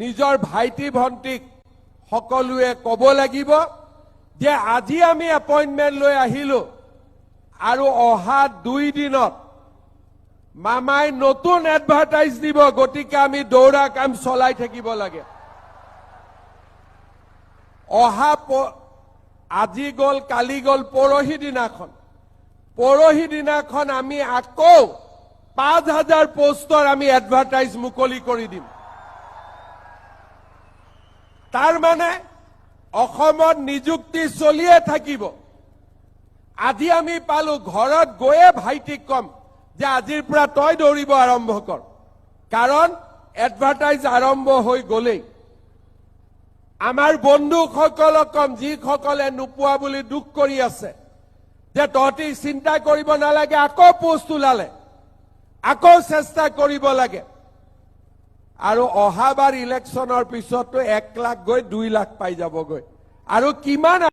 নিজৰ ভাইটি ভণ্টিক সকলোৱে ক'ব লাগিব যে আজি আমি এপইণ্টমেণ্ট লৈ আহিলো আৰু অহা 2 দিনত মামাই নতুন এডভাৰটাইজ দিব, গতিকে আমি দৌৰা কাম চলাই থাকিব লাগে। আজি গ'ল, কালি গ'ল, পৰহি দিনাখন আমি আকৌ 5,000 পোষ্টৰ আমি এডভাৰটাইজ মুকলি কৰি দিম। তাৰ মানে অসমত নিযুক্তি চলিয়ে থাকিব। আজি আমি পালো, ঘৰত গৈয়ে ভাইটিক কম যে আজিৰ পৰা তই দৌৰিব আৰম্ভ কৰ, কাৰণ এডভাৰটাইজ আৰম্ভ হৈ গ'লেই। আমাৰ বন্ধুসকলক কম, যিসকলে নোপোৱা বুলি দুখ কৰি আছে, যে তহঁতি চিন্তা কৰিব নালাগে, আকৌ পোষ্ট ওলালে আকৌ চেষ্টা কৰিব লাগে। আৰু অহাবাৰ ইলেকশ্যনৰ পিছতো 1 লাখ গৈ 2 লাখ পাই যাবগৈ। আৰু কিমান